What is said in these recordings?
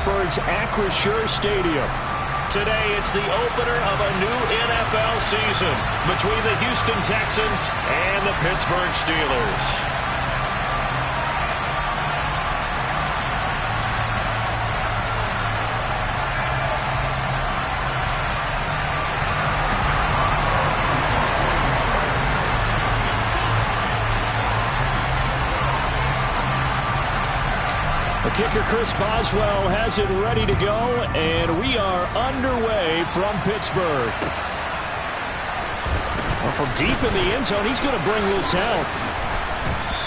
Pittsburgh's Acrisure Stadium. Today, it's the opener of a new NFL season between the Houston Texans and the Pittsburgh Steelers. Kicker Chris Boswell has it ready to go, and we are underway from Pittsburgh. Well, from deep in the end zone, he's going to bring this out.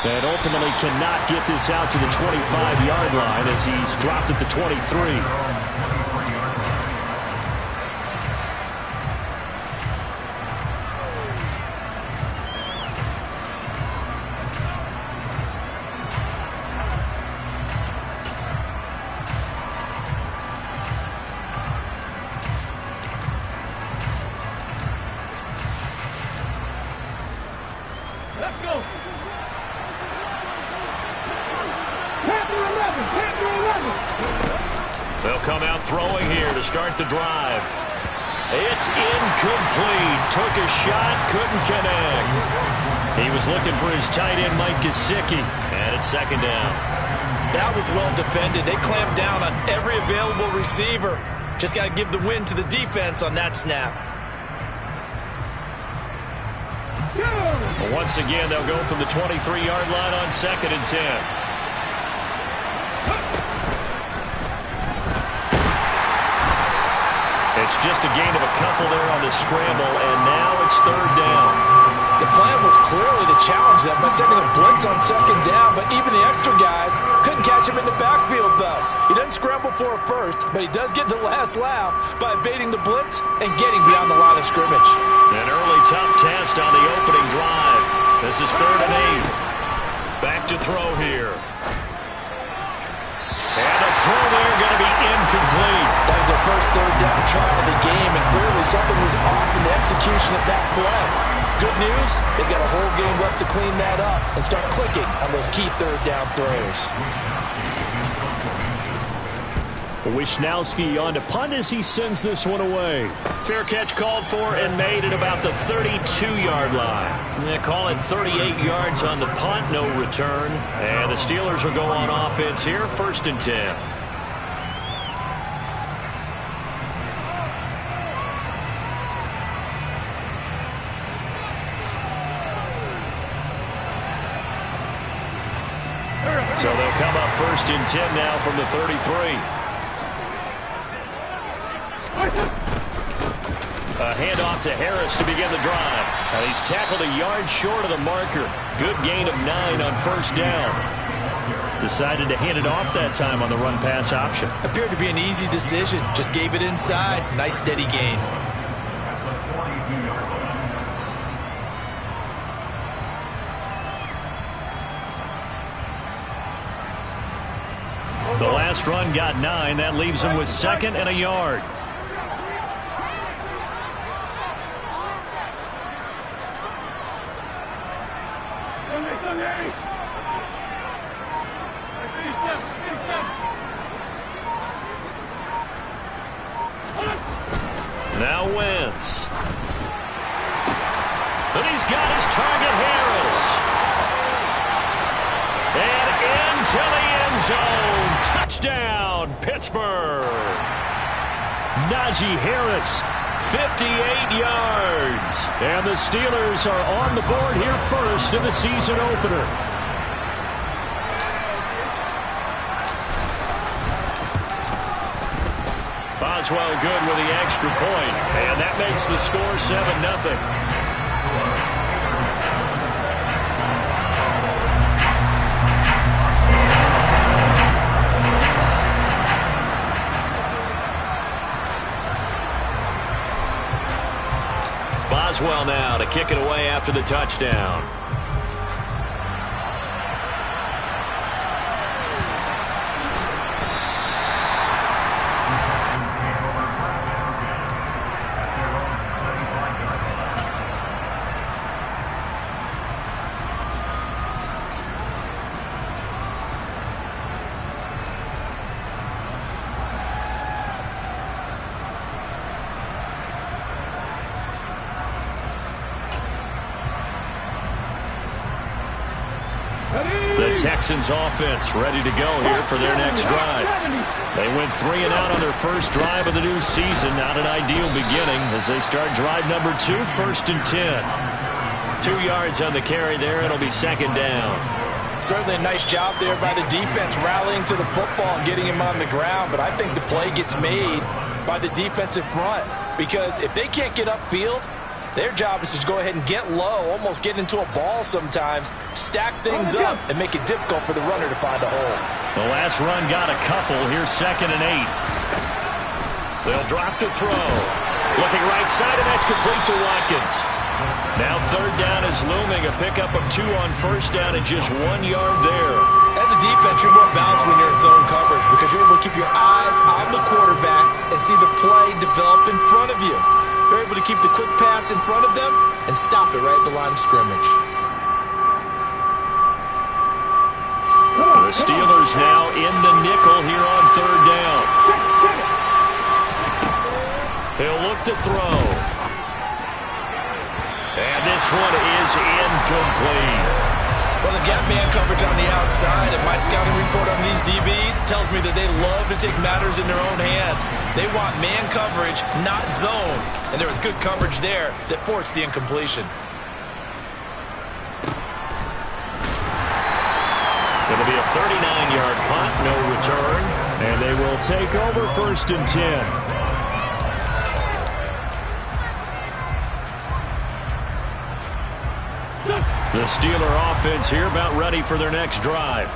And ultimately cannot get this out to the 25-yard line as he's dropped at the 23. They'll come out throwing here to start the drive. It's incomplete. Took a shot, couldn't connect. He was looking for his tight end, Mike Gesicki, and it's second down. That was well defended. They clamped down on every available receiver. Just got to give the win to the defense on that snap. Well, once again, they'll go from the 23-yard line on 2nd and 10. It's just a gain of a couple there on the scramble, and now it's 3rd down. The plan was clearly to challenge them by sending a blitz on 2nd down, but even the extra guys couldn't catch him in the backfield, though. He doesn't scramble for a first, but he does get the last laugh by evading the blitz and getting beyond the line of scrimmage. An early tough test on the opening drive. This is 3rd and 8. Back to throw here. And the throw there going to be incomplete. That was their first 3rd down try of the game, and clearly something was off in the execution of that play. Good news, they've got a whole game left to clean that up and start clicking on those key 3rd down throws. Wishnowski on to punt as he sends this one away. Fair catch called for and made at about the 32-yard line. They call it 38 yards on the punt, no return. And the Steelers will go on offense here, 1st and 10. So they'll come up 1st and 10 now from the 33. A handoff to Harris to begin the drive. And he's tackled a yard short of the marker. Good gain of 9 on 1st down. Decided to hand it off that time on the run-pass option. Appeared to be an easy decision. Just gave it inside. Nice steady gain. The last run got 9. That leaves him with 2nd and a yard. Now Wentz. And he's got his target, Harris. And into the end zone. Touchdown, Pittsburgh. Najee Harris, 58 yards. And the Steelers are on the board here first in the season opener. Boswell good with the extra point, and that makes the score 7-0. Boswell now to kick it away after the touchdown. Texans offense ready to go here for their next drive. They went 3 and out on their first drive of the new season. Not an ideal beginning as they start drive number 2, 1st and 10. 2 yards on the carry there. It'll be 2nd down. Certainly a nice job there by the defense rallying to the football and getting him on the ground. But I think the play gets made by the defensive front because if they can't get upfield, their job is to go ahead and get low, almost get into a ball sometimes, stack things up, and make it difficult for the runner to find a hole. The last run got a couple. Here's 2nd and 8. They'll drop to throw. Looking right side, and that's complete to Watkins. Now 3rd down is looming. A pickup of 2 on 1st down and just 1 yard there. As a defense, you're more balanced when you're in zone coverage because you're able to keep your eyes on the quarterback and see the play develop in front of you. They're able to keep the quick pass in front of them and stop it right at the line of scrimmage. The Steelers now in the nickel here on 3rd down. He'll look to throw. And this one is incomplete. Well, they've got man coverage on the outside, and my scouting report on these DBs tells me that they love to take matters in their own hands. They want man coverage, not zone. And there was good coverage there that forced the incompletion. It'll be a 39-yard punt, no return. And they will take over 1st and 10. The Steeler offense here about ready for their next drive.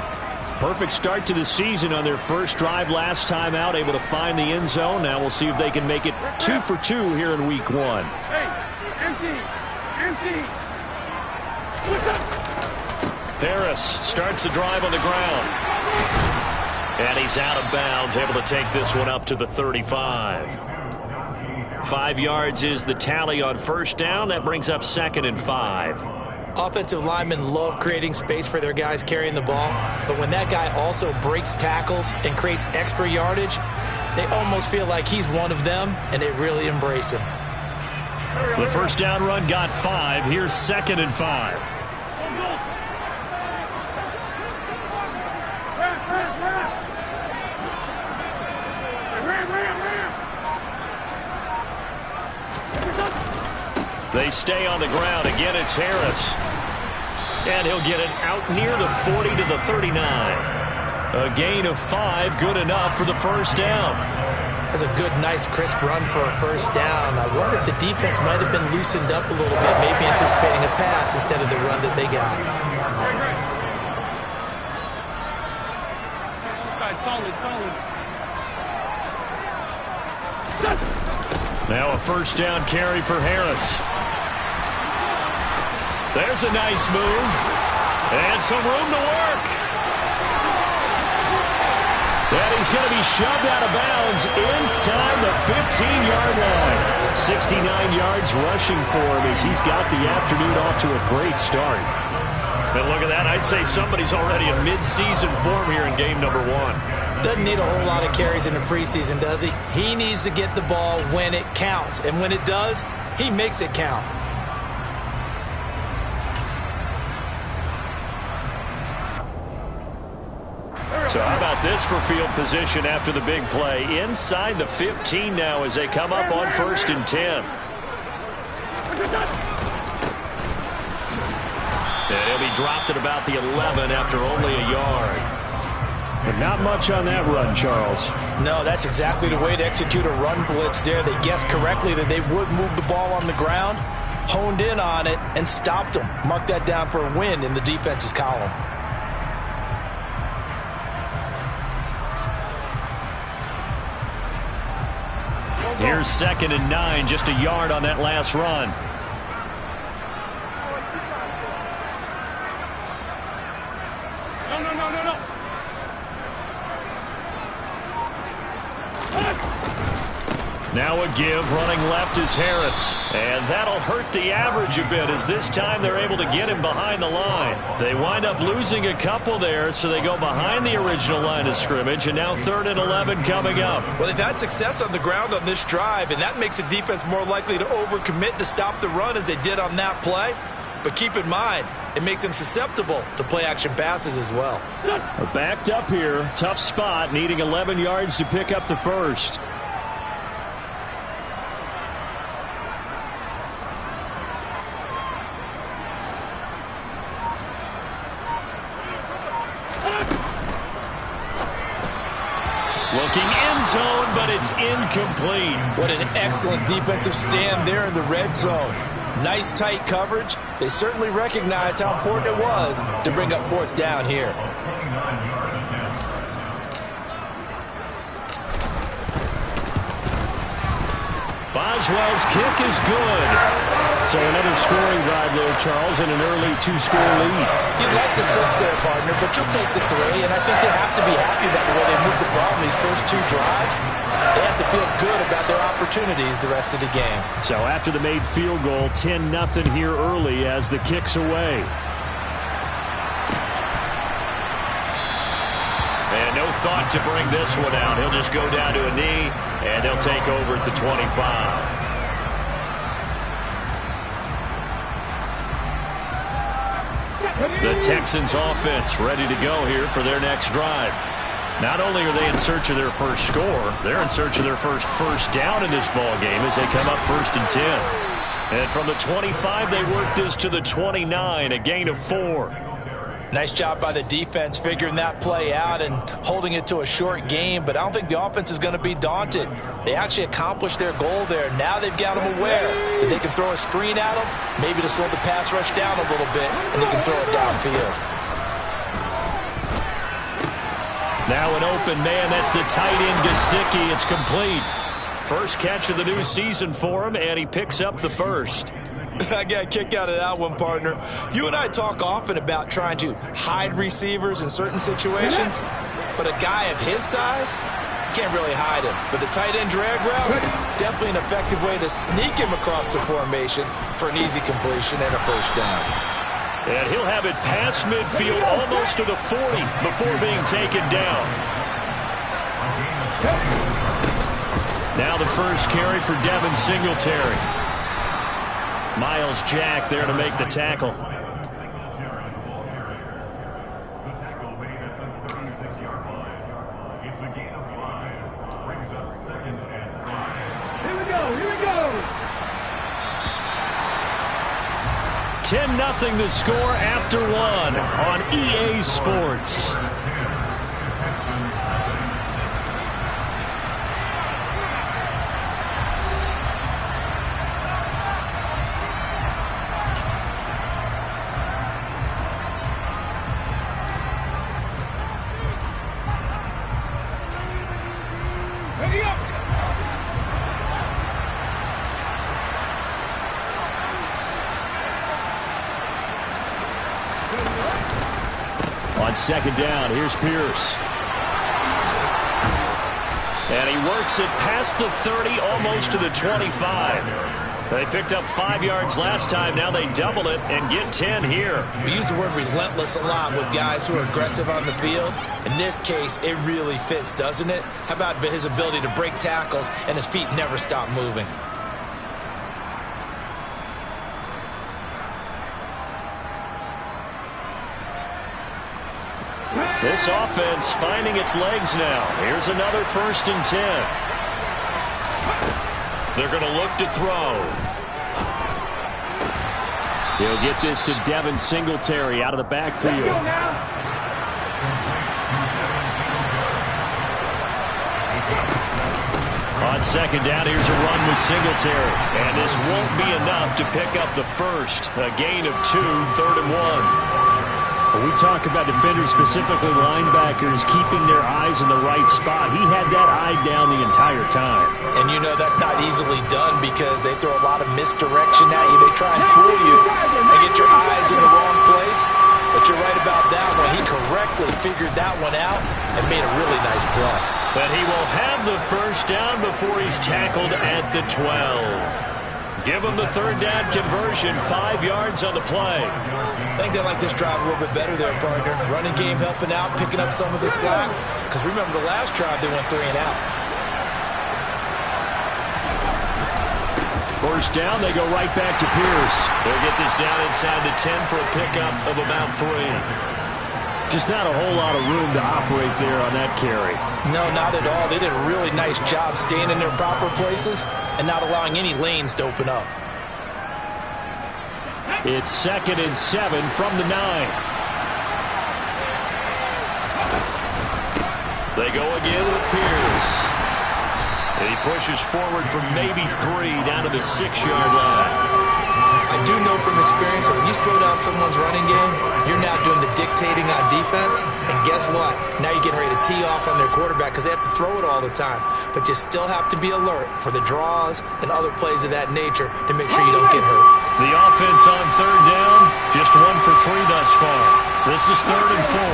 Perfect start to the season on their first drive last time out, able to find the end zone. Now we'll see if they can make it 2 for 2 here in week 1. Harris starts the drive on the ground. And he's out of bounds, able to take this one up to the 35. 5 yards is the tally on 1st down. That brings up 2nd and 5. Offensive linemen love creating space for their guys carrying the ball, but when that guy also breaks tackles and creates extra yardage, they almost feel like he's one of them, and they really embrace him. The 1st down run got 5. Here's 2nd and 5. They stay on the ground. Again, it's Harris. And he'll get it out near the 40 to the 39. A gain of 5, good enough for the 1st down. That's a good, nice, crisp run for a 1st down. I wonder if the defense might have been loosened up a little bit, maybe anticipating a pass instead of the run that they got. Now a 1st down carry for Harris. There's a nice move. And some room to work. And he's going to be shoved out of bounds inside the 15-yard line. 69 yards rushing for him as he's got the afternoon off to a great start. And look at that. I'd say somebody's already in mid-season form here in game number 1. Doesn't need a whole lot of carries in the preseason, does he? He needs to get the ball when it counts. And when it does, he makes it count. So how about this for field position after the big play? Inside the 15 now as they come up on 1st and 10. And he'll be dropped at about the 11 after only a yard. But not much on that run, Charles. No, that's exactly the way to execute a run blitz there. They guessed correctly that they would move the ball on the ground, honed in on it, and stopped them. Mark that down for a win in the defense's column. Here's 2nd and 9, just a yard on that last run. Now a give, running left is Harris. And that'll hurt the average a bit as this time they're able to get him behind the line. They wind up losing a couple there, so they go behind the original line of scrimmage, and now 3rd and 11 coming up. Well, they've had success on the ground on this drive, and that makes a defense more likely to overcommit to stop the run as they did on that play. But keep in mind, it makes him susceptible to play-action passes as well. Backed up here. Tough spot, needing 11 yards to pick up the first. Looking end zone, but it's incomplete. What an excellent defensive stand there in the red zone. Nice tight coverage. They certainly recognized how important it was to bring up fourth down here. Boswell's kick is good. So another scoring drive there, Charles, and an early 2-score lead. You'd like the 6 there, partner, but you'll take the 3, and I think they have to be happy about the way they moved the ball in these first 2 drives. They have to feel good about their opportunities the rest of the game. So after the made field goal, 10-0 here early as the kick's away. And no thought to bring this one out. He'll just go down to a knee, and they'll take over at the 25. The Texans offense ready to go here for their next drive. Not only are they in search of their first score, they're in search of their first down in this ball game as they come up 1st and 10. And from the 25, they work this to the 29, a gain of 4. Nice job by the defense figuring that play out and holding it to a short game, but I don't think the offense is going to be daunted. They actually accomplished their goal there. Now they've got them aware that they can throw a screen at them, maybe to slow the pass rush down a little bit, and they can throw it downfield. Now an open man, that's the tight end Gesicki. It's complete. First catch of the new season for him, and he picks up the first. I got a kick out of that one, partner. You and I talk often about trying to hide receivers in certain situations, but a guy of his size, can't really hide him. But the tight end drag route, definitely an effective way to sneak him across the formation for an easy completion and a first down. And he'll have it past midfield almost to the 40 before being taken down. Now the first carry for Devin Singletary. Miles Jack there to make the tackle. Here we go. 10-0 the score after 1 on EA Sports. On second down, here's Pierce. And he works it past the 30, almost to the 25. They picked up 5 yards last time. Now they double it and get 10 here. We use the word relentless a lot with guys who are aggressive on the field. In this case, it really fits, doesn't it? How about his ability to break tackles and his feet never stop moving? This offense finding its legs now. Here's another 1st and 10. They're going to look to throw. He'll get this to Devin Singletary out of the backfield. On second down, here's a run with Singletary. And this won't be enough to pick up the first. A gain of 2, 3rd and 1. We talk about defenders, specifically linebackers, keeping their eyes in the right spot. He had that eye down the entire time. And you know that's not easily done because they throw a lot of misdirection at you. They try and fool you and get your eyes in the wrong place. But you're right about that one. He correctly figured that one out and made a really nice play. But he will have the first down before he's tackled at the 12. Give him the 3rd down conversion, 5 yards on the play. I think they like this drive a little bit better there, partner. Running game helping out, picking up some of the slack. Because remember the last drive, they went 3 and out. first down. They go right back to Pierce. They'll get this down inside the 10 for a pickup of about 3. Just not a whole lot of room to operate there on that carry. No, not at all. They did a really nice job staying in their proper places and not allowing any lanes to open up. It's 2nd and 7 from the 9. They go again with Pierce. And he pushes forward from maybe 3 down to the 6-yard line. I do know from experience that when you slow down someone's running game, you're now doing the dictating on defense. And guess what? Now you're getting ready to tee off on their quarterback because they have to throw it all the time. But you still have to be alert for the draws and other plays of that nature to make sure you don't get hurt. The offense on 3rd down, just 1 for 3 thus far. This is 3rd and 4.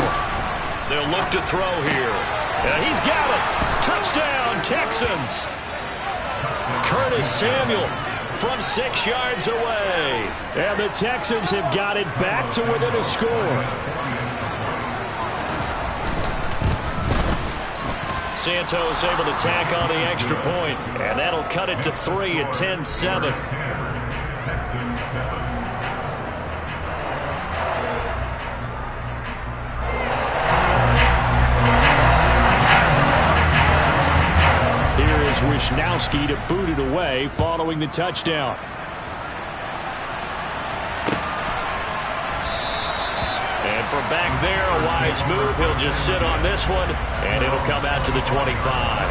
They'll look to throw here. And he's got it. Touchdown, Texans. Curtis Samuel from 6 yards away. And the Texans have got it back to within a score. Santos able to tack on the extra point, and that'll cut it to 3 at 10-7. Wishnowski to boot it away following the touchdown. And from back there, a wise move. He'll just sit on this one, and it'll come out to the 25.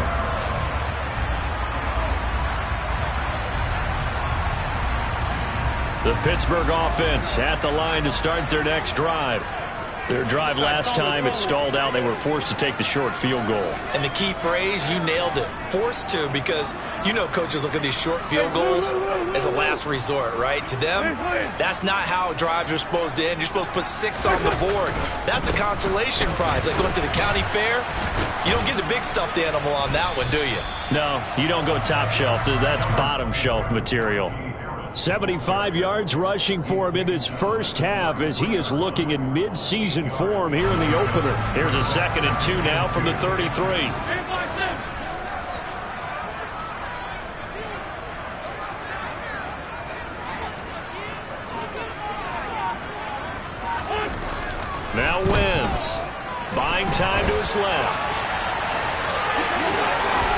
The Pittsburgh offense at the line to start their next drive. Their drive last time, it stalled out. They were forced to take the short field goal. And the key phrase, you nailed it, forced to, because you know coaches look at these short field goals as a last resort, right? To them, that's not how drives are supposed to end. You're supposed to put 6 on the board. That's a consolation prize. Like going to the county fair, you don't get the big stuffed animal on that one, do you? No, you don't go top shelf. That's bottom shelf material. 75 yards rushing for him in this first half as he is looking in mid-season form here in the opener. Here's a 2nd and 2 now from the 33. Now Wentz, buying time to his left.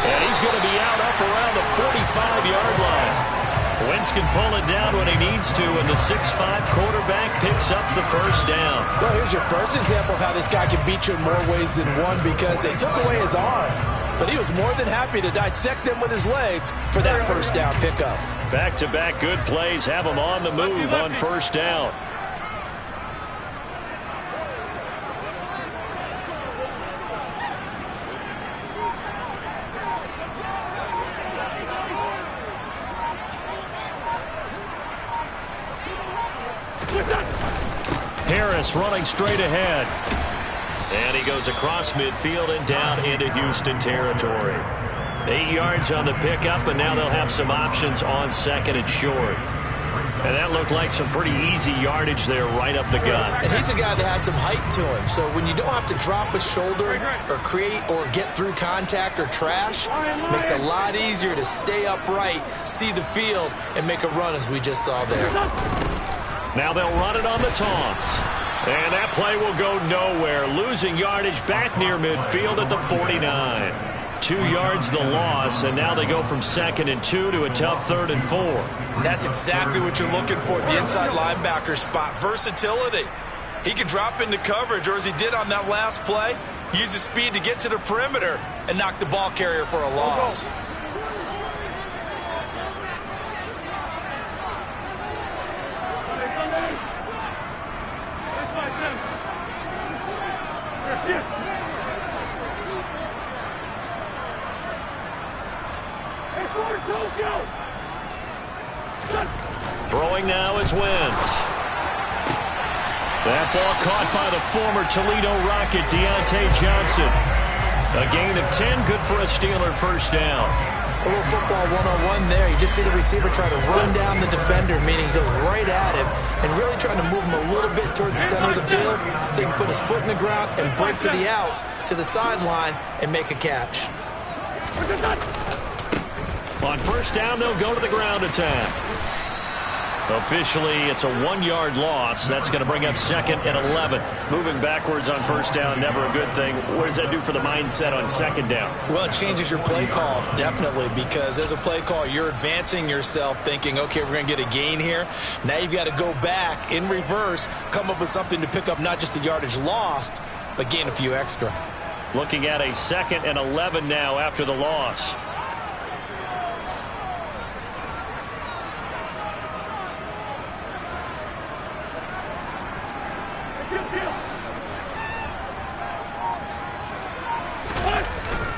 And he's going to be out up around the 45-yard line. Wentz can pull it down when he needs to, and the 6'5" quarterback picks up the first down. Well, here's your first example of how this guy can beat you in more ways than one, because they took away his arm. But he was more than happy to dissect them with his legs for that first down pickup. Back-to-back good plays have him on the move on first down. Harris running straight ahead. And he goes across midfield and down into Houston territory. 8 yards on the pickup, and now they'll have some options on 2nd and short. And that looked like some pretty easy yardage there right up the gut. And he's a guy that has some height to him. So when you don't have to drop a shoulder or create or get through contact or trash, it makes it a lot easier to stay upright, see the field, and make a run as we just saw there. Now they'll run it on the toss. And that play will go nowhere. Losing yardage back near midfield at the 49. 2 yards the loss, and now they go from 2nd and 2 to a tough 3rd and 4. And that's exactly what you're looking for at the inside linebacker spot. Versatility. He can drop into coverage, or as he did on that last play, use his speed to get to the perimeter and knock the ball carrier for a loss. Throwing now is Wentz. That ball caught by the former Toledo Rocket, Deontay Johnson. A gain of 10, good for a Steeler first down. A little football one-on-one there. You just see the receiver try to run down the defender, meaning he goes right at him and really trying to move him a little bit towards the center of the field so he can put his foot in the ground and break to the out, to the sideline, and make a catch. On first down, they'll go to the ground attack. Officially, it's a 1-yard loss. That's going to bring up 2nd and 11. Moving backwards on first down, never a good thing. What does that do for the mindset on 2nd down? Well, it changes your play call, definitely, because as a play call, you're advancing yourself thinking, okay, we're going to get a gain here. Now you've got to go back in reverse, come up with something to pick up not just the yardage lost, but gain a few extra. Looking at a 2nd and 11 now after the loss.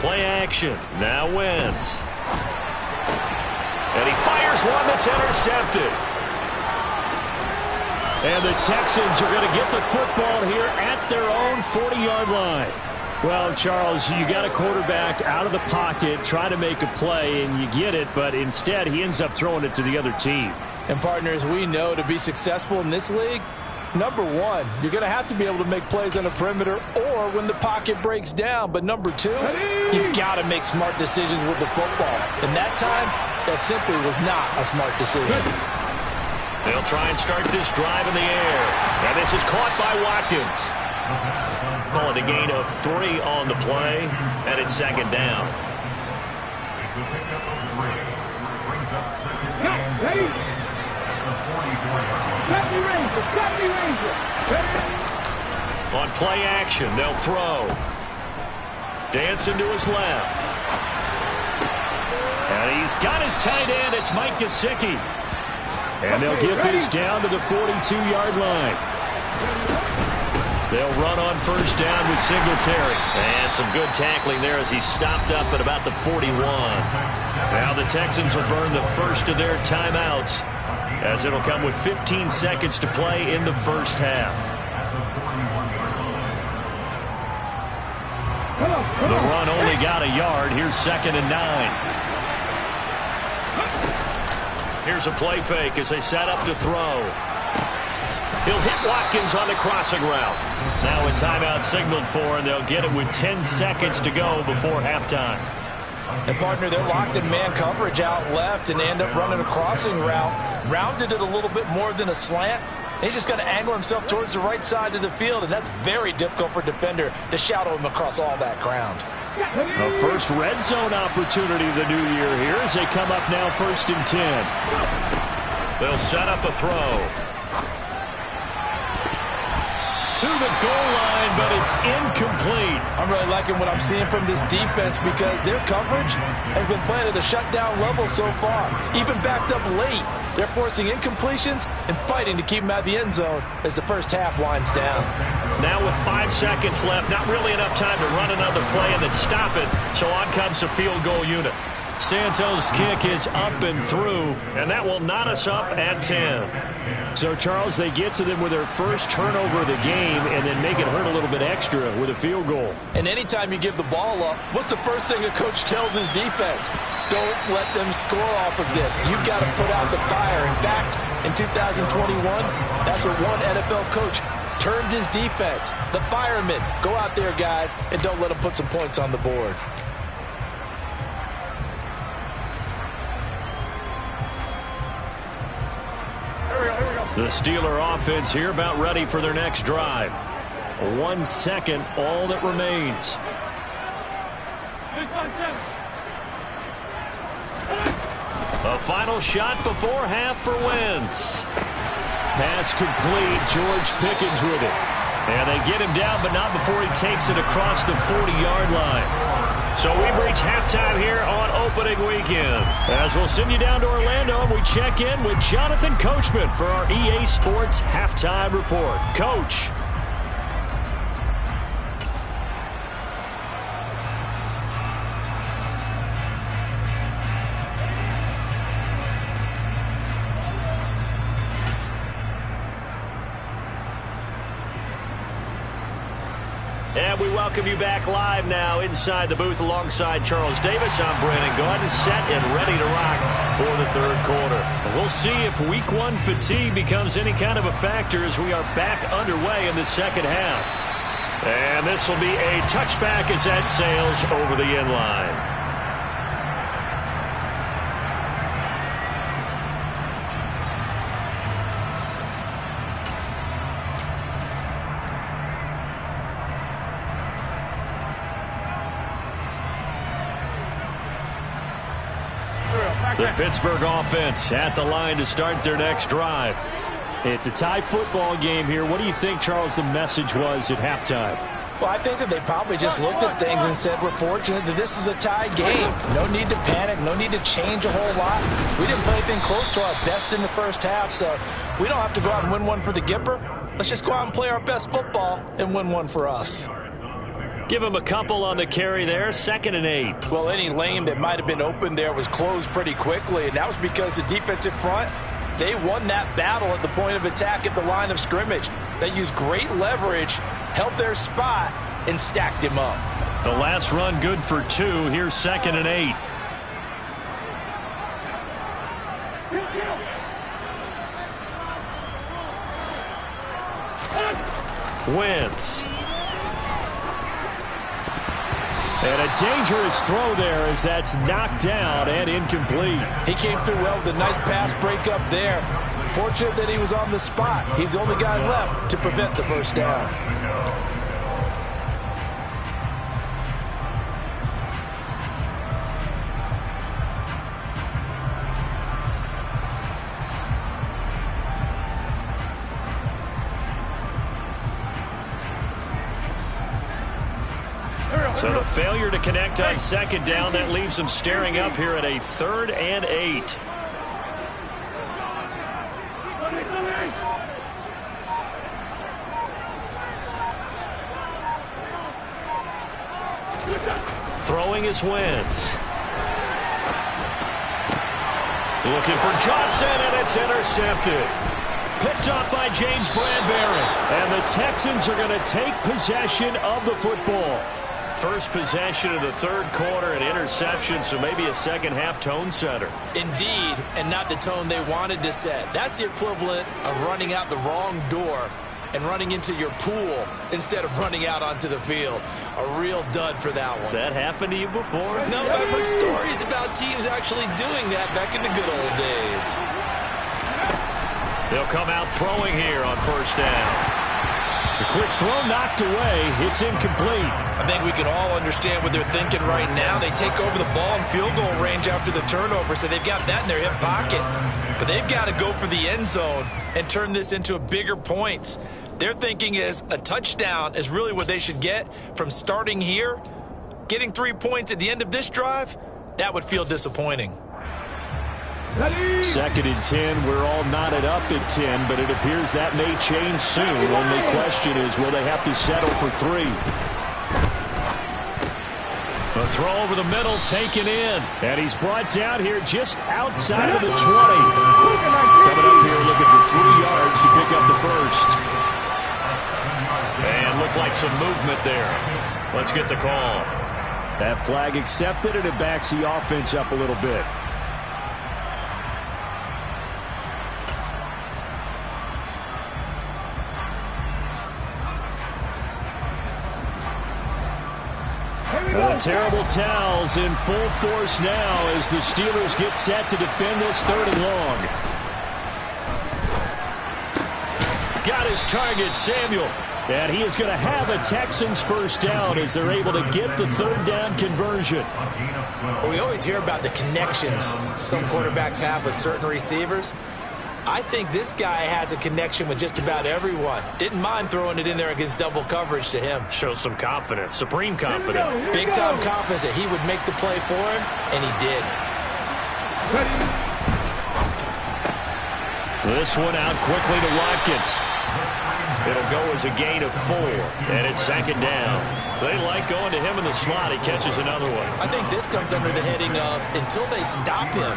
Play action. Now Wentz. And he fires one that's intercepted. And the Texans are going to get the football here at their own 40-yard line. Well, Charles, you got a quarterback out of the pocket trying to make a play, and you get it, but instead he ends up throwing it to the other team. And partners, we know to be successful in this league, number one, you're going to have to be able to make plays on the perimeter or when the pocket breaks down. But number two, you've got to make smart decisions with the football. And that time, that simply was not a smart decision. They'll try and start this drive in the air. And this is caught by Watkins. Call it a gain of 3 on the play, and it's 2nd down. On play action, they'll throw. Dancing to his left. And he's got his tight end. It's Mike Gesicki. And they'll get this down to the 42-yard line. They'll run on first down with Singletary. And some good tackling there as he stopped up at about the 41. Now the Texans will burn the first of their timeouts, as it'll come with 15 seconds to play in the first half. The run only got a yard. Here's 2nd and 9. Here's a play fake as they set up to throw. He'll hit Watkins on the crossing route. Now a timeout signaled for, and they'll get it with 10 seconds to go before halftime. And, partner, they're locked in man coverage out left, and they end up running a crossing route. Rounded it a little bit more than a slant. He's just going to angle himself towards the right side of the field, and that's very difficult for a defender to shadow him across all that ground. A first red zone opportunity the new year here as they come up now 1st and 10. They'll set up a throw. To the goal line, but it's incomplete. I'm really liking what I'm seeing from this defense because their coverage has been playing at a shutdown level so far. Even backed up late, they're forcing incompletions and fighting to keep them out of the end zone as the first half winds down. Now with 5 seconds left, not really enough time to run another play and then stop it, so on comes the field goal unit. Santos' kick is up and through, and that will knot us up at 10. So, Charles, they get to them with their first turnover of the game and then make it hurt a little bit extra with a field goal. And anytime you give the ball up, what's the first thing a coach tells his defense? Don't let them score off of this. You've got to put out the fire. In fact, in 2021, that's what one NFL coach termed his defense. The firemen. Go out there, guys, and don't let them put some points on the board. The Steeler offense here about ready for their next drive. 1 second, all that remains. A final shot before half for Wentz. Pass complete. George Pickens with it. And they get him down, but not before he takes it across the 40-yard line. So we've reached halftime here on opening weekend. As we'll send you down to Orlando, and we check in with Jonathan Coachman for our EA Sports Halftime Report. Coach. And we welcome you back live now inside the booth alongside Charles Davis. I'm Brandon Gaudin, set and ready to rock for the third quarter. And we'll see if week 1 fatigue becomes any kind of a factor as we are back underway in the second half. And this will be a touchback as that sails over the end line. The Pittsburgh offense at the line to start their next drive. It's a tie football game here. What do you think, Charles, the message was at halftime? Well, I think that they probably just looked at things and said, we're fortunate that this is a tie game. No need to panic. No need to change a whole lot. We didn't play anything close to our best in the first half, so we don't have to go out and win one for the Gipper. Let's just go out and play our best football and win one for us. Give him a couple on the carry there, 2nd and 8. Well, any lane that might have been open there was closed pretty quickly, and that was because the defensive front, they won that battle at the point of attack at the line of scrimmage. They used great leverage, held their spot, and stacked him up. The last run good for 2. Here's 2nd and 8. Wentz. And a dangerous throw there as that's knocked down and incomplete. He came through well with a nice pass breakup there. Fortunate that he was on the spot. He's the only guy left to prevent the first down. So the failure to connect on 2nd down, that leaves them staring up here at a 3rd and 8. Throwing is Wentz. Looking for Johnson, and it's intercepted. Picked up by James Bradbury. And the Texans are going to take possession of the football. First possession of the 3rd quarter, an interception, so maybe a second-half tone setter. Indeed, and not the tone they wanted to set. That's the equivalent of running out the wrong door and running into your pool instead of running out onto the field. A real dud for that one. Has that happened to you before? No, but I've heard stories about teams actually doing that back in the good old days. They'll come out throwing here on 1st down. The quick throw knocked away. It's incomplete. I think we can all understand what they're thinking right now. They take over the ball in field goal range after the turnover, so they've got that in their hip pocket. But they've got to go for the end zone and turn this into a bigger points. Their thinking is a touchdown is really what they should get from starting here. Getting 3 points at the end of this drive, that would feel disappointing. 2nd and 10. We're all knotted up at 10, but it appears that may change soon. Only question is, will they have to settle for 3? A throw over the middle, taken in. And he's brought down here just outside of the 20. Coming up here looking for 3 yards to pick up the first. And looked like some movement there. Let's get the call. That flag accepted, and it backs the offense up a little bit. The terrible towels in full force now as the Steelers get set to defend this 3rd and long. Got his target, Samuel. And he is going to have a Texans first down as they're able to get the 3rd down conversion. Well, we always hear about the connections some quarterbacks have with certain receivers. I think this guy has a connection with just about everyone. Didn't mind throwing it in there against double coverage to him. Shows some confidence, supreme confidence. Big-time confidence that he would make the play for him, and he did. This one out quickly to Watkins. It'll go as a gain of 4, and it's 2nd down. They like going to him in the slot. He catches another one. I think this comes under the heading of, until they stop him,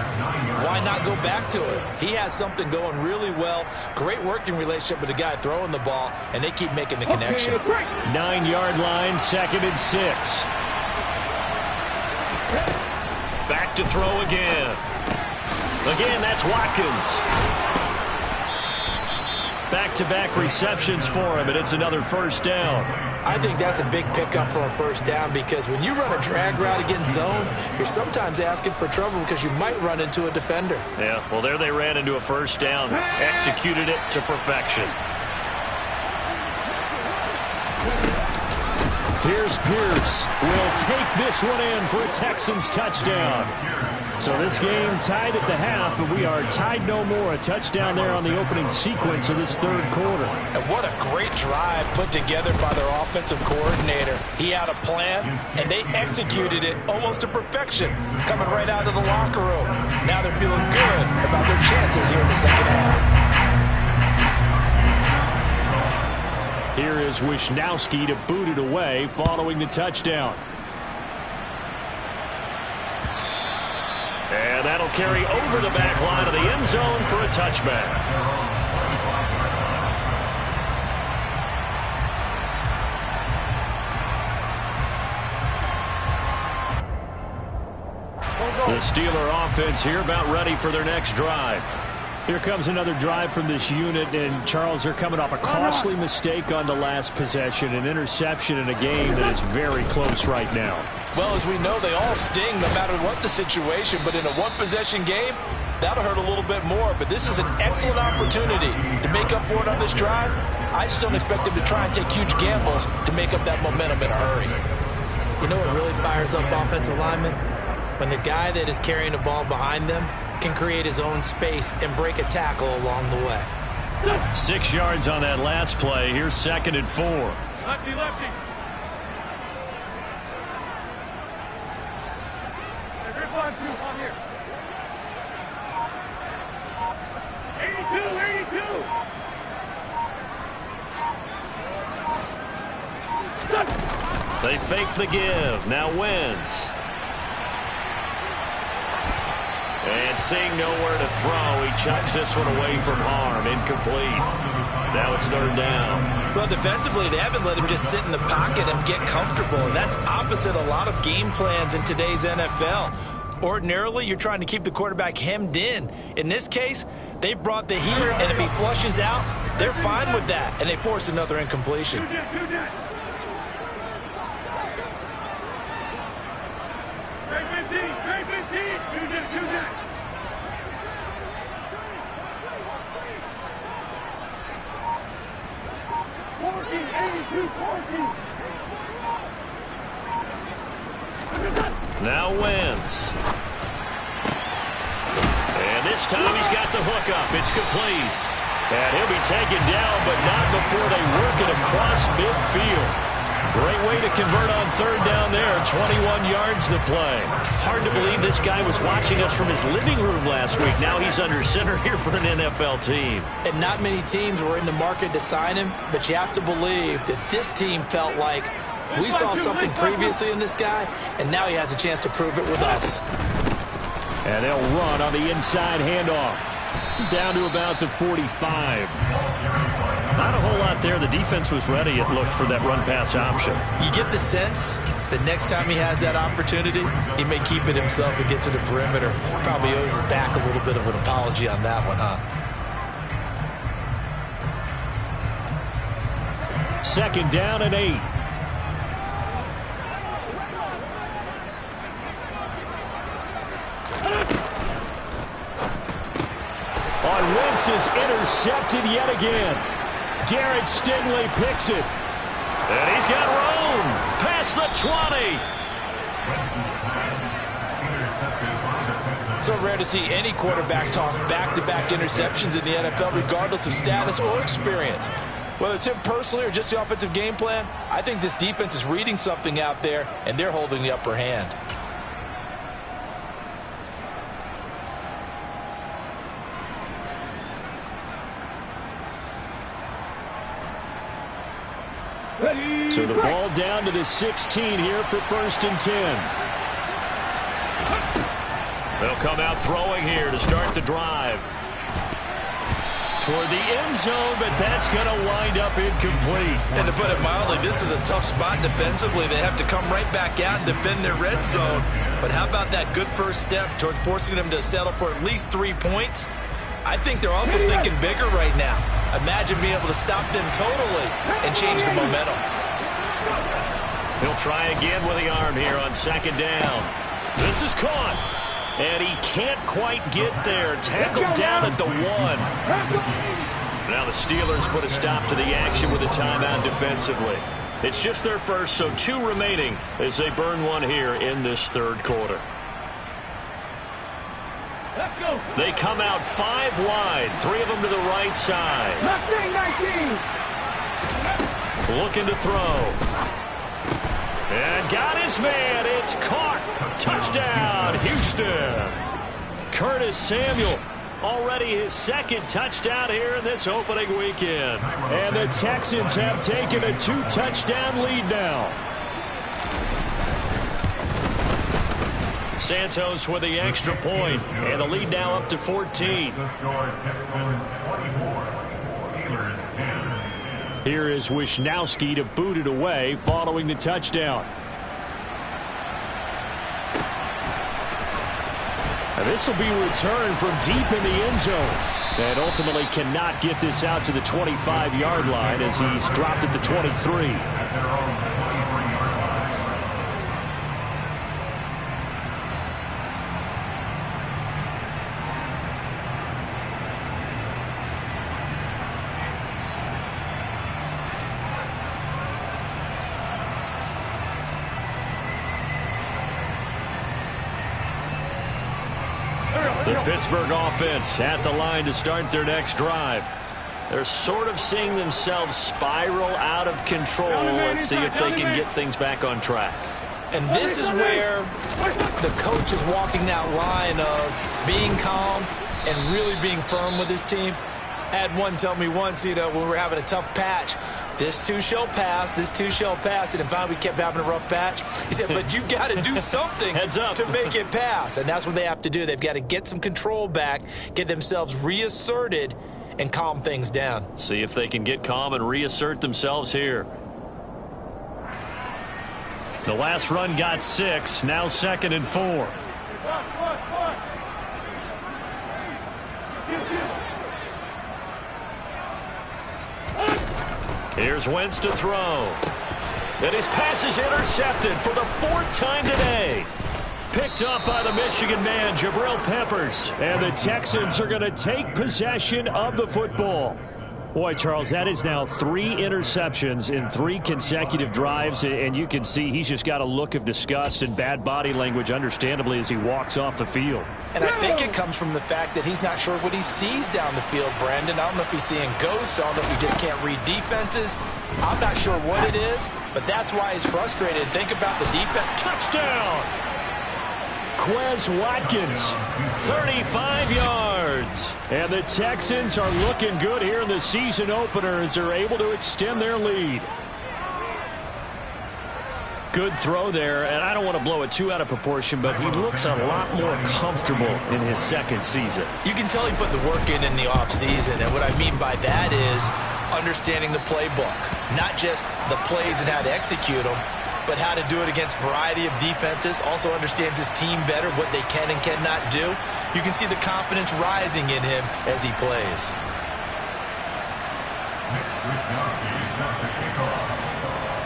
why not go back to it? He has something going really well. Great working relationship with the guy throwing the ball, and they keep making the connection. 9-yard line, 2nd and 6. Back to throw again. Again, that's Watkins. Back-to-back receptions for him, and it's another first down. I think that's a big pickup for a first down because when you run a drag route against zone, you're sometimes asking for trouble because you might run into a defender. Yeah, well, there they ran into a first down, executed it to perfection. Here's Pierce. Will take this one in for a Texans touchdown. So this game tied at the half, but we are tied no more. A touchdown there on the opening sequence of this third quarter. And what a great drive put together by their offensive coordinator. He had a plan, and they executed it almost to perfection, coming right out of the locker room. Now they're feeling good about their chances here in the second half. Here is Wisnowski to boot it away following the touchdown. And that'll carry over the back line of the end zone for a touchback. The Steeler offense here about ready for their next drive. Here comes another drive from this unit, and Charles, they're coming off a costly mistake on the last possession, an interception in a game that is very close right now. Well, as we know, they all sting no matter what the situation, but in a one-possession game, that'll hurt a little bit more. But this is an excellent opportunity to make up for it on this drive. I just don't expect them to try and take huge gambles to make up that momentum in a hurry. You know what really fires up offensive linemen? When the guy that is carrying the ball behind them can create his own space and break a tackle along the way. 6 yards on that last play. Here's 2nd and 4. Lefty, lefty. Grip on two, on here. 82, 82. They fake the give. Now Wentz. And seeing nowhere to throw, he chucks this one away from harm. Incomplete. Now it's 3rd down. Well, defensively, they haven't let him just sit in the pocket and get comfortable, and that's opposite a lot of game plans in today's NFL. Ordinarily, you're trying to keep the quarterback hemmed in. In this case, they brought the heat, and if he flushes out, they're fine with that, and they force another incompletion. Now Wentz. And this time he's got the hook up. It's complete. And he'll be taken down, but not before they work it across midfield. Great way to convert on 3rd down there. 21 yards the play. Hard to believe this guy was watching us from his living room last week. Now he's under center here for an NFL team. And not many teams were in the market to sign him, but you have to believe that this team felt like we saw something previously in this guy, and now he has a chance to prove it with us. And they'll run on the inside handoff. Down to about the 45. Not a whole lot there. The defense was ready, it looked, for that run-pass option. You get the sense that next time he has that opportunity, he may keep it himself and get to the perimeter. Probably owes his back a little bit of an apology on that one, huh? 2nd down and 8. Wentz is intercepted yet again. Garrett Stingley picks it. And he's got room past the 20. So rare to see any quarterback toss back-to-back interceptions in the NFL, regardless of status or experience. Whether it's him personally or just the offensive game plan, I think this defense is reading something out there, and they're holding the upper hand. So the ball down to the 16 here for 1st and 10. They'll come out throwing here to start the drive. Toward the end zone, but that's going to wind up incomplete. And to put it mildly, this is a tough spot defensively. They have to come right back out and defend their red zone. But how about that good first step towards forcing them to settle for at least 3 points? I think they're also thinking bigger right now. Imagine being able to stop them totally and change the momentum. He'll try again with the arm here on 2nd down. This is caught. And he can't quite get there. Tackled down at the 1. Now the Steelers put a stop to the action with a timeout defensively. It's just their first, so 2 remaining as they burn one here in this third quarter. Let's go. They come out 5 wide, 3 of them to the right side. 19. Looking to throw. And got his man. It's caught. Touchdown, Houston. Curtis Samuel, already his 2nd touchdown here in this opening weekend. And the Texans have taken a 2-touchdown lead now. Santos with the extra point, and the lead now up to 14. Here is Wisnowski to boot it away following the touchdown. And this will be returned from deep in the end zone. And ultimately cannot get this out to the 25-yard line as he's dropped at the 23. The Pittsburgh offense at the line to start their next drive. They're sort of seeing themselves spiral out of control. Let's see if they can get things back on track. And this is where the coach is walking that line of being calm and really being firm with his team. I had one tell me once, when we were having a tough patch, this too shall pass, this too shall pass. And finally we kept having a rough patch. He said, but you got to do something Heads up. to make it pass. And that's what they have to do. They've got to get some control back, get themselves reasserted, and calm things down. See if they can get calm and reassert themselves here. The last run got 6, now 2nd and 4. Here's Wentz to throw. And his pass is intercepted for the 4th time today. Picked up by the Michigan man, Jabril Peppers. And the Texans are going to take possession of the football. Boy, Charles, that is now 3 interceptions in 3 consecutive drives, and you can see he's just got a look of disgust and bad body language, understandably, as he walks off the field. And I think it comes from the fact that he's not sure what he sees down the field, Brandon. I don't know if he's seeing ghosts. I don't know if he just can't read defenses. I'm not sure what it is, but that's why he's frustrated. Think about the defense. Touchdown! Quez Watkins, 35 yards. And the Texans are looking good here in the season opener as they're able to extend their lead. Good throw there, and I don't want to blow it too out of proportion, but he looks a lot more comfortable in his 2nd season. You can tell he put the work in the offseason, and what I mean by that is understanding the playbook. Not just the plays and how to execute them, but how to do it against a variety of defenses. Also understands his team better, what they can and cannot do. You can see the confidence rising in him as he plays.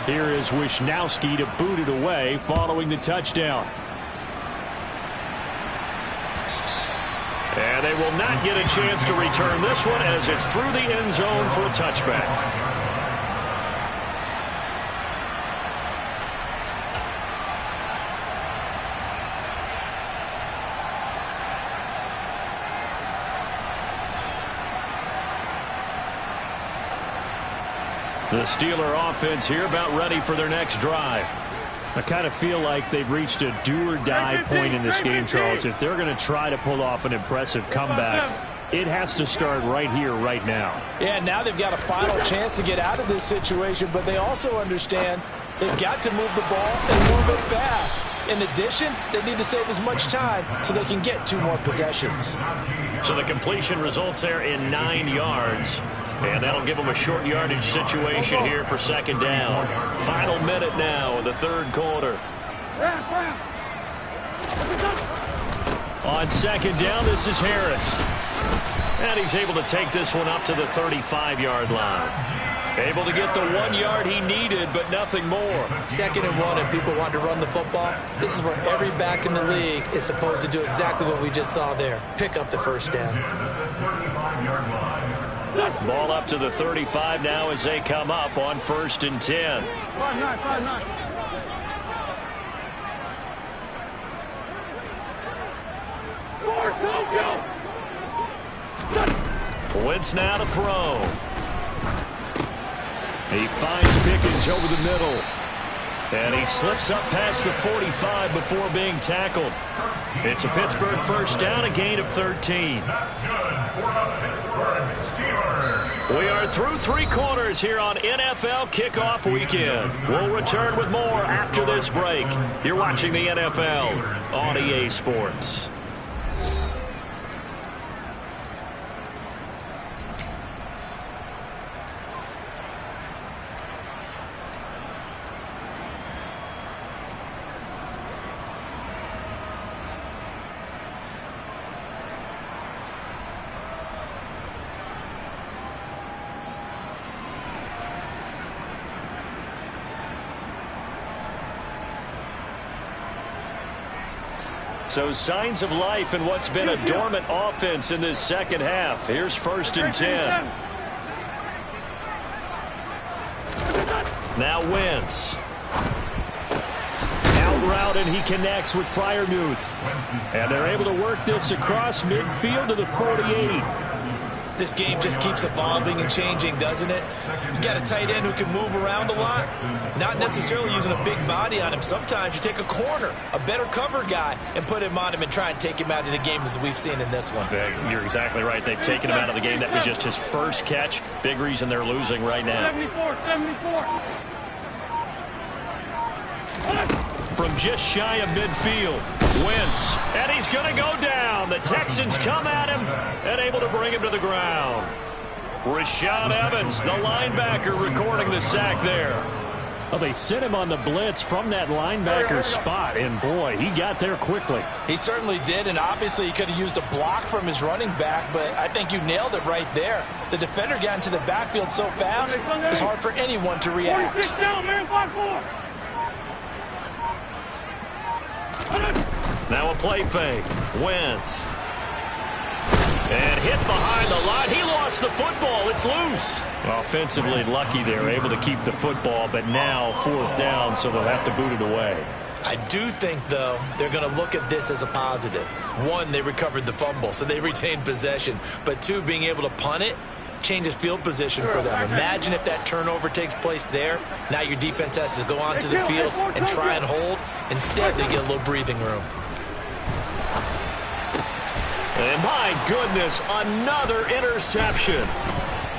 Here is Wisnowski to boot it away following the touchdown. And they will not get a chance to return this one as it's through the end zone for a touchback. The Steeler offense here about ready for their next drive. I kind of feel like they've reached a do-or-die point in this game, Charles. If they're going to try to pull off an impressive comeback, it has to start right here, right now. Yeah, now they've got a final chance to get out of this situation, but they also understand they've got to move the ball and move it fast. In addition, they need to save as much time so they can get 2 more possessions. So the completion results there in 9 yards. And that'll give them a short yardage situation here for 2nd down. Final minute now in the 3rd quarter. On 2nd down, this is Harris. And he's able to take this one up to the 35-yard line. Able to get the 1 yard he needed, but nothing more. 2nd and 1, and people want to run the football. This is where every back in the league is supposed to do exactly what we just saw there. Pick up the 1st down. Ball up to the 35 now as they come up on 1st and 10. 5-9. Wentz now to throw. He finds Pickens over the middle. And he slips up past the 45 before being tackled. It's a Pittsburgh first down, a gain of 13. That's good for the Pittsburgh Steelers. We are through 3 quarters here on NFL Kickoff Weekend. We'll return with more after this break. You're watching the NFL on EA Sports. So signs of life in what's been a dormant offense in this second half. Here's 1st and 10. Now Wentz. Out route, and he connects with Freiermuth. And they're able to work this across midfield to the 48. This game just keeps evolving and changing, doesn't it? You got a tight end who can move around a lot, not necessarily using a big body on him. Sometimes you take a corner, a better cover guy, and put him on him and try and take him out of the game as we've seen in this one. You're exactly right. They've taken him out of the game. That was just his first catch. Big reason they're losing right now. 74. From just shy of midfield, Wentz, and he's going to go down. The Texans come at him and able to bring him to the ground. Rashad Evans, the linebacker, recording the sack there. Well, they sent him on the blitz from that linebacker spot, and boy, he got there quickly. He certainly did, and obviously he could have used a block from his running back, but I think you nailed it right there. The defender got into the backfield so fast, it's hard for anyone to react. 46 down, man, 5-4. Now a play fake. Wentz. And hit behind the line. He lost the football. It's loose. Offensively lucky they're able to keep the football, but now 4th down, so they'll have to boot it away. I do think, though, they're going to look at this as a positive. 1, they recovered the fumble, so they retained possession. But 2, being able to punt it changes field position for them. Imagine if that turnover takes place there. Now your defense has to go onto the field and try and hold. Instead, they get a little breathing room. And my goodness, another interception.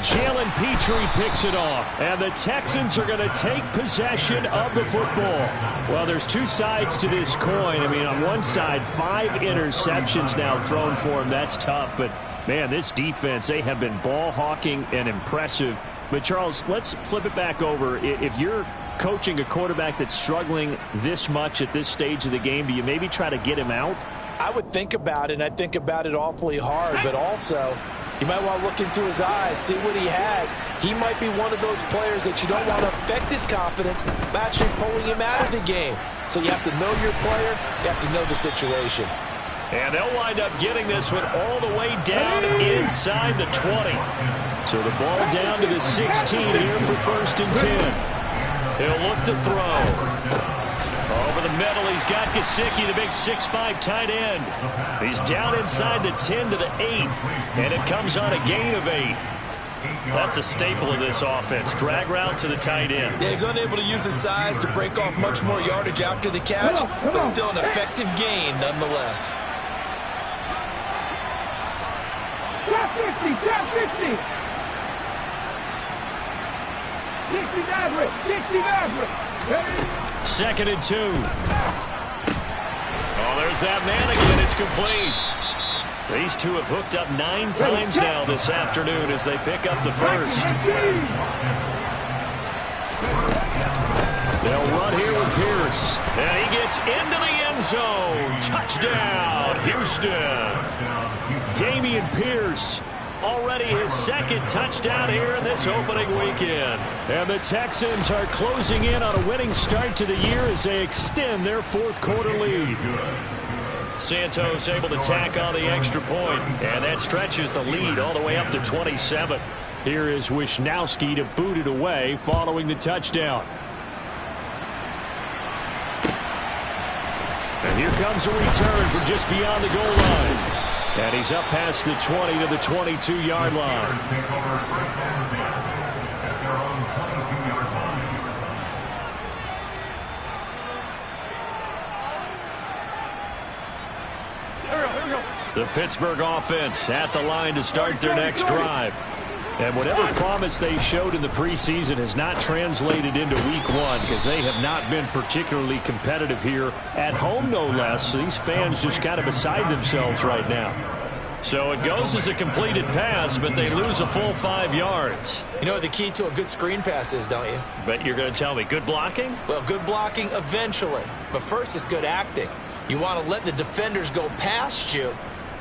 Jalen Petrie picks it off, and the Texans are going to take possession of the football. Well, there's 2 sides to this coin. I mean, on one side, 5 interceptions now thrown for him. That's tough, but man, this defense, they have been ball hawking and impressive. But Charles, let's flip it back over. If you're coaching a quarterback that's struggling this much at this stage of the game, do you maybe try to get him out? I would think about it, and I think about it awfully hard, but also you might want to look into his eyes, see what he has. He might be one of those players that you don't want to affect his confidence by actually pulling him out of the game. So you have to know your player, you have to know the situation. And they'll wind up getting this one all the way down inside the 20. So the ball down to the 16 here for 1st and 10. He'll look to throw. Over the middle, he's got Gesicki, the big 6'5" tight end. He's down inside the 10 to the 8, and it comes on a gain of 8. That's a staple of this offense. Drag route to the tight end. Yeah, he's unable to use his size to break off much more yardage after the catch, but still an effective gain nonetheless. Drop 50. 60 average. 2nd and 2. Oh, there's that man again. It's complete. These 2 have hooked up 9 times now this afternoon as they pick up the first. They'll run here with Pierce. And he gets into the end zone. Touchdown, Houston. Dameon Pierce. Already his 2nd touchdown here in this opening weekend. And the Texans are closing in on a winning start to the year as they extend their 4th quarter lead. Santos able to tack on the extra point, and that stretches the lead all the way up to 27. Here is Wisnowski to boot it away following the touchdown. And here comes a return from just beyond the goal line. And he's up past the 20 to the 22-yard line. The Pittsburgh offense at the line to start their next drive. And whatever promise they showed in the preseason has not translated into week one because they have not been particularly competitive here at home, no less. So these fans just kind of beside themselves right now. So it goes as a completed pass, but they lose a full 5 yards. You know what the key to a good screen pass is, don't you? But you're going to tell me, good blocking? Well, good blocking eventually. But first it's good acting. You want to let the defenders go past you,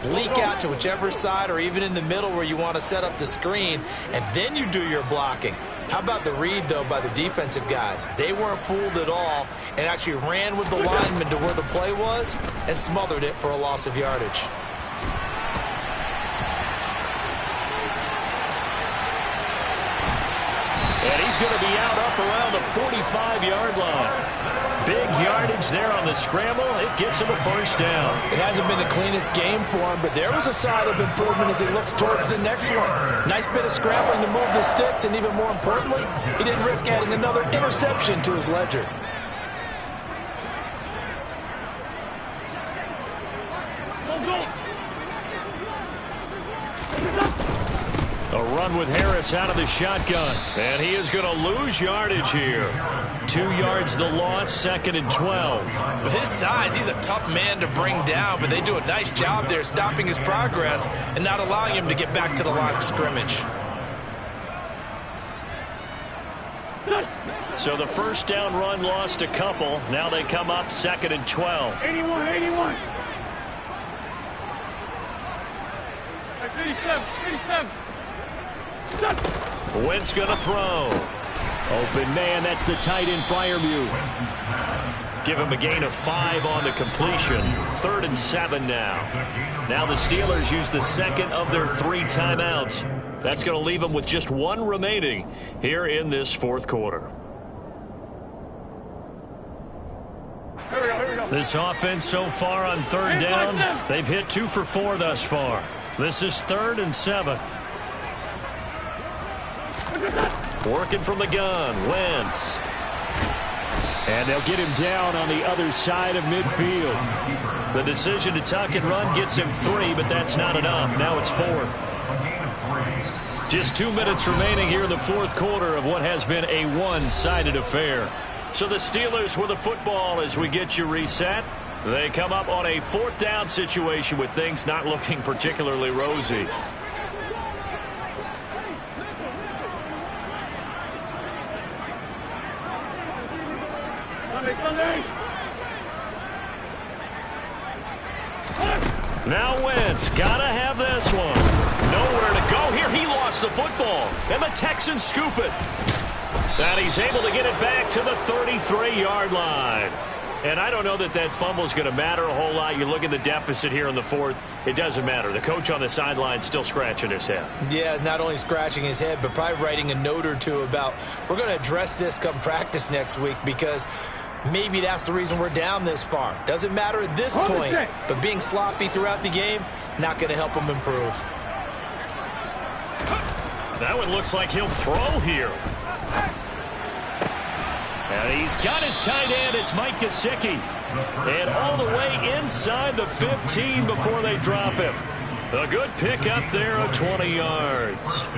leak out to whichever side or even in the middle where you want to set up the screen, and then you do your blocking. How about the read, though, by the defensive guys? They weren't fooled at all and actually ran with the lineman to where the play was and smothered it for a loss of yardage. And he's going to be out up around the 45-yard line. Big yardage there on the scramble. It gets him a first down. It hasn't been the cleanest game for him, but there was a sign of improvement as he looks towards the next one. Nice bit of scrambling to move the sticks, and even more importantly, he didn't risk adding another interception to his ledger. A run with Harris out of the shotgun. And he is going to lose yardage here. 2 yards the loss, 2nd and 12. With his size, he's a tough man to bring down, but they do a nice job there stopping his progress and not allowing him to get back to the line of scrimmage. So the first down run lost a couple. Now they come up 2nd and 12. 81, 81. 57, 57. Wentz going to throw. Open man, that's the tight end Freiermuth. Give him a gain of 5 on the completion. 3rd and 7 now. Now the Steelers use the second of their 3 timeouts. That's going to leave them with just 1 remaining here in this 4th quarter. This offense so far on 3rd down, they've hit 2 for 4 thus far. This is 3rd and 7. Working from the gun, Wentz. And they'll get him down on the other side of midfield. The decision to tuck and run gets him 3, but that's not enough. Now it's 4th. Just 2 minutes remaining here in the 4th quarter of what has been a one-sided affair. So the Steelers with the football as we get you reset. They come up on a 4th down situation with things not looking particularly rosy. Now Wentz, gotta have this one. Nowhere to go here. He lost the football, and the Texans scoop it. And he's able to get it back to the 33-yard line. And I don't know that that fumble is going to matter a whole lot. You look at the deficit here in the 4th. It doesn't matter. The coach on the sideline still scratching his head. Yeah, not only scratching his head, but probably writing a note or two about we're going to address this come practice next week because maybe that's the reason we're down this far. Doesn't matter at this point, but being sloppy throughout the game, not going to help him improve. That one looks like he'll throw here. And he's got his tight end. It's Mike Gesicki. And all the way inside the 15 before they drop him. A good pick up there of 20 yards.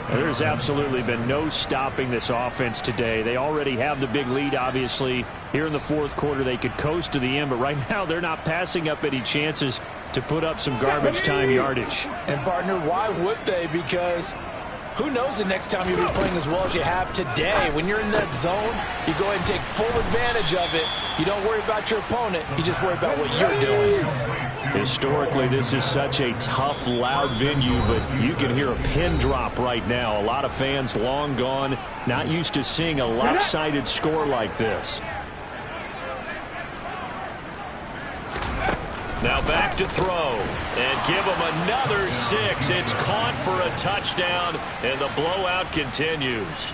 There's absolutely been no stopping this offense today. They already have the big lead, obviously. Here in the 4th quarter, they could coast to the end, but right now they're not passing up any chances to put up some garbage time yardage. And, partner, why would they? Because who knows the next time you'll be playing as well as you have today. When you're in that zone, you go ahead and take full advantage of it. You don't worry about your opponent. You just worry about what you're doing. Historically, this is such a tough, loud venue, but you can hear a pin drop right now. A lot of fans long gone, not used to seeing a lopsided score like this. Now back to throw. And give him another 6. It's caught for a touchdown, and the blowout continues.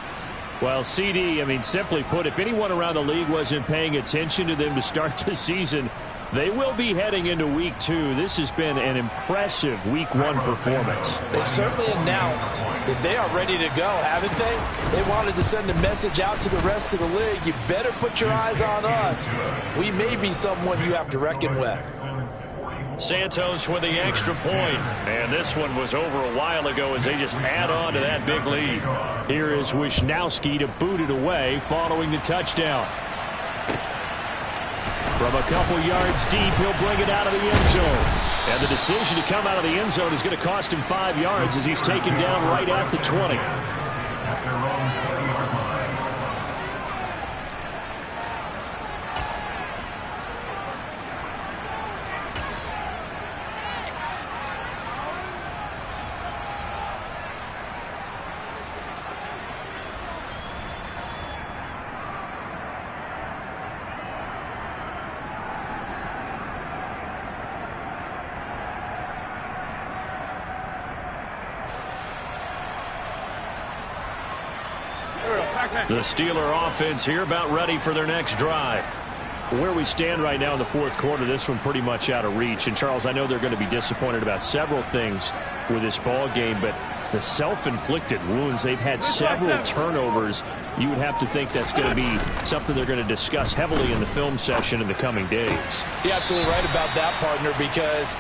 Well, CD, simply put, if anyone around the league wasn't paying attention to them to start the season, they will be heading into Week 2. This has been an impressive Week 1 performance. They've certainly announced that they are ready to go, haven't they? They wanted to send a message out to the rest of the league. You better put your eyes on us. We may be someone you have to reckon with. Santos with the extra point. And this one was over a while ago as they just add on to that big lead. Here is Wisnowski to boot it away following the touchdown. From a couple yards deep, he'll bring it out of the end zone. And the decision to come out of the end zone is going to cost him 5 yards as he's taken down right at the 20. The Steeler offense here about ready for their next drive. Where we stand right now in the fourth quarter, this one pretty much out of reach. And, Charles, I know they're going to be disappointed about several things with this ball game, but the self-inflicted wounds, they've had several turnovers. You would have to think that's going to be something they're going to discuss heavily in the film session in the coming days. You're absolutely right about that, partner, because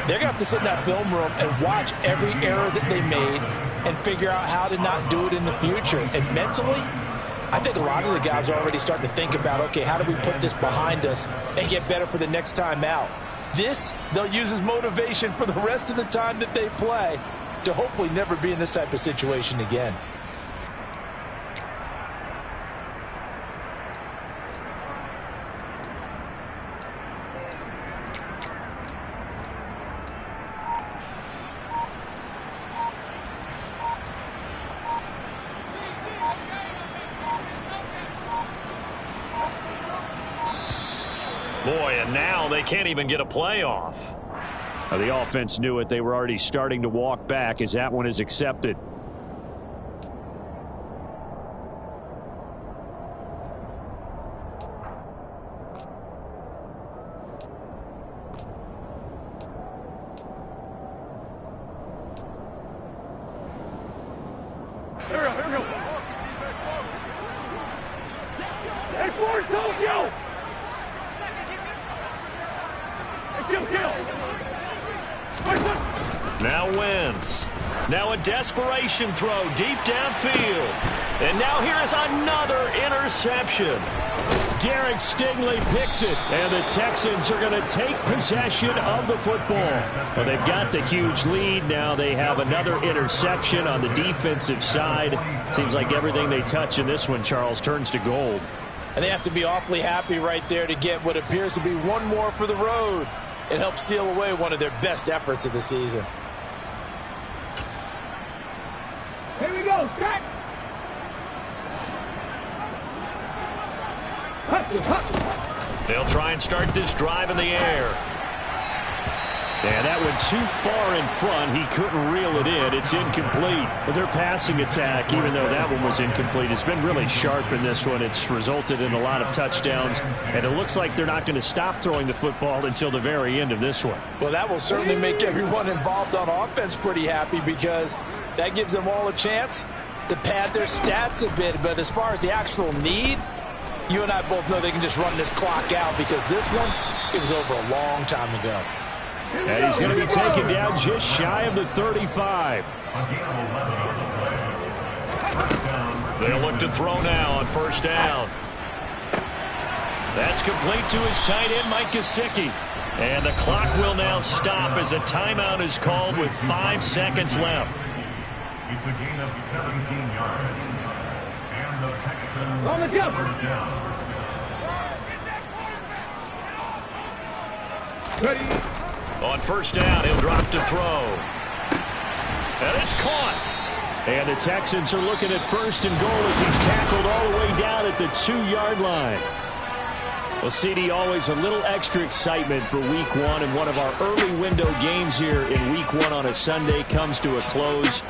they're going to have to sit in that film room and watch every error that they made and figure out how to not do it in the future. And mentally, I think a lot of the guys are already starting to think about, okay, how do we put this behind us and get better for the next time out? This, they'll use as motivation for the rest of the time that they play to hopefully never be in this type of situation again. Boy, and now they can't even get a playoff. The offense knew it. They were already starting to walk back as that one is accepted. Now Wentz. Now a desperation throw deep downfield. And now here is another interception. Derek Stingley picks it, and the Texans are going to take possession of the football. Well, they've got the huge lead. Now they have another interception on the defensive side. Seems like everything they touch in this one, Charles, turns to gold. And they have to be awfully happy right there to get what appears to be one more for the road. It helps seal away one of their best efforts of the season. Here we go, set. They'll try and start this drive in the air. And that went too far in front. He couldn't reel it in. It's incomplete. But their passing attack, even though that one was incomplete, has been really sharp in this one. It's resulted in a lot of touchdowns. And it looks like they're not going to stop throwing the football until the very end of this one. Well, that will certainly make everyone involved on offense pretty happy because that gives them all a chance to pad their stats a bit. But as far as the actual need, you and I both know they can just run this clock out because this one, it was over a long time ago. And he's going to be taken down just shy of the 35. They'll look to throw now on first down. That's complete to his tight end, Mike Gesicki. And the clock will now stop as a timeout is called with 5 seconds left. It's a gain of 17 yards. And the Texans On the jump. first down. Ready. On first down, he'll drop to throw. And it's caught. And the Texans are looking at first and goal as he's tackled all the way down at the 2-yard line. Well, CD, always a little extra excitement for Week 1, and one of our early window games here in Week 1 on a Sunday comes to a close.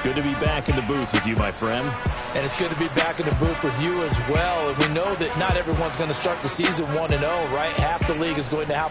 Good to be back in the booth with you, my friend. And it's good to be back in the booth with you as well. And we know that not everyone's going to start the season 1-0, right? Half the league is going to have a